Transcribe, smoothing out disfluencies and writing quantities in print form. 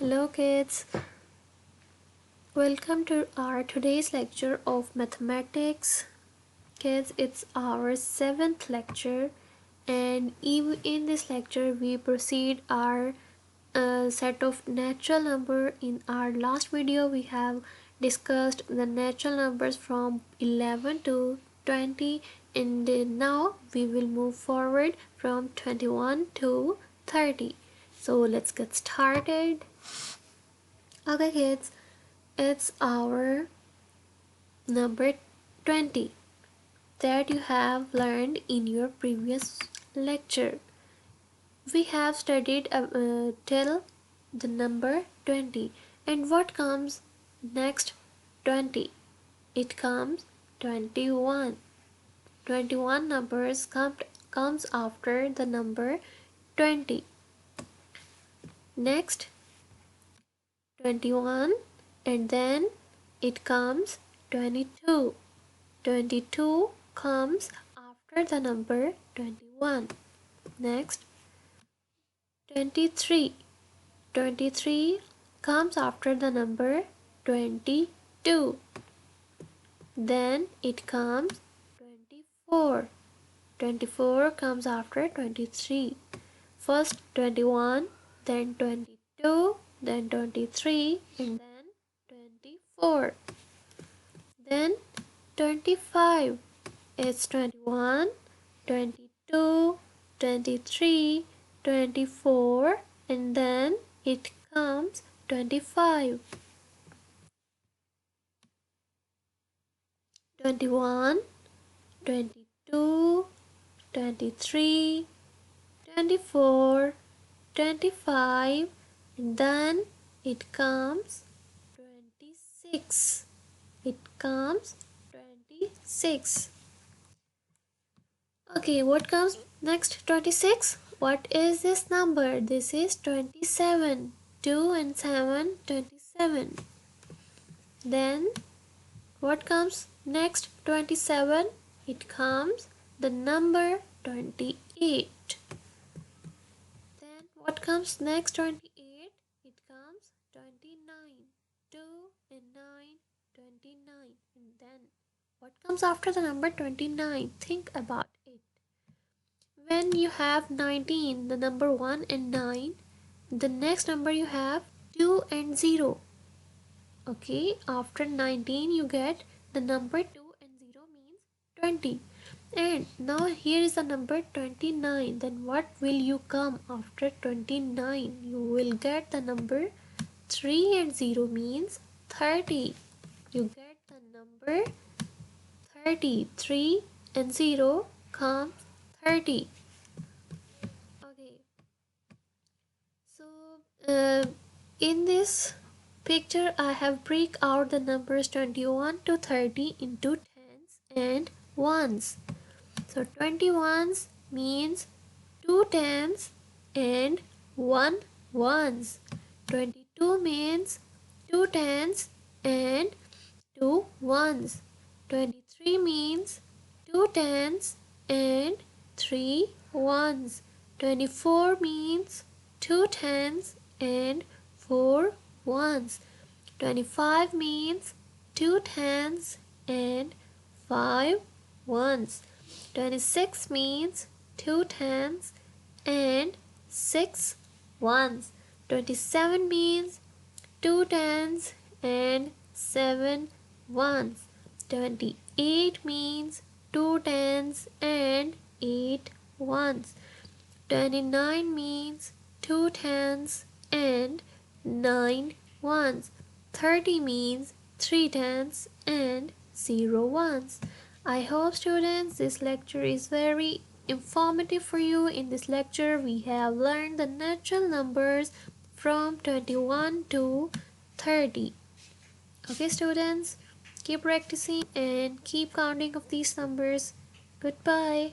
Hello kids, welcome to our today's lecture of mathematics. Kids, it's our 7th lecture, and in this lecture we proceed our set of natural number. In our last video we have discussed the natural numbers from 11 to 20, and now we will move forward from 21 to 30. So let's get started. Okay kids, it's our number 20 that you have learned in your previous lecture. We have studied till the number 20, and what comes next 20? It comes 21. 21 numbers comes after the number 20. Next 21, and then it comes 22. 22 comes after the number 21. Next 23. 23 comes after the number 22. Then it comes 24. 24 comes after 23. First 21, then 22, then 23, and then 24. Then 25. It's 21, 22, 23, 24, and then it comes 25. 21, 22, 23, 24, 25, and then it comes 26. It comes 26. Okay, what comes next? 26. What is this number? This is 27. 2 and 7, 27. Then what comes next? 27. It comes the number 28. Then what comes next? 28. It comes 29. 2 and 9, 29. And then what comes after the number 29? Think about it. When you have 19, the number 1 and 9, the next number you have 2 and 0. Okay, after 19 you get the number 2 and 0 means 20. And now here is the number 29. Then what will you come after 29? You will get the number 3 and 0 means 30. You get the number 30. 3 and 0 comes 30. Okay. So in this picture I have break out the numbers 21 to 30 into tens and ones. So 21s means 2 tens and 1 ones. 22 means 2 tens and 2 ones. 23 means 2 tens and 3 ones. 24 means 2 tens and 4 ones. 25 means 2 tens and 5 ones. 26 means 2 tens and 6 ones. 27 means 2 tens and 7 ones. 28 means 2 tens and 8 ones. 29 means 2 tens and 9 ones. 30 means 3 tens and 0 ones. I hope students this lecture is very informative for you. In this lecture we have learned the natural numbers from 21 to 30. Okay students, keep practicing and keep counting of these numbers. Goodbye.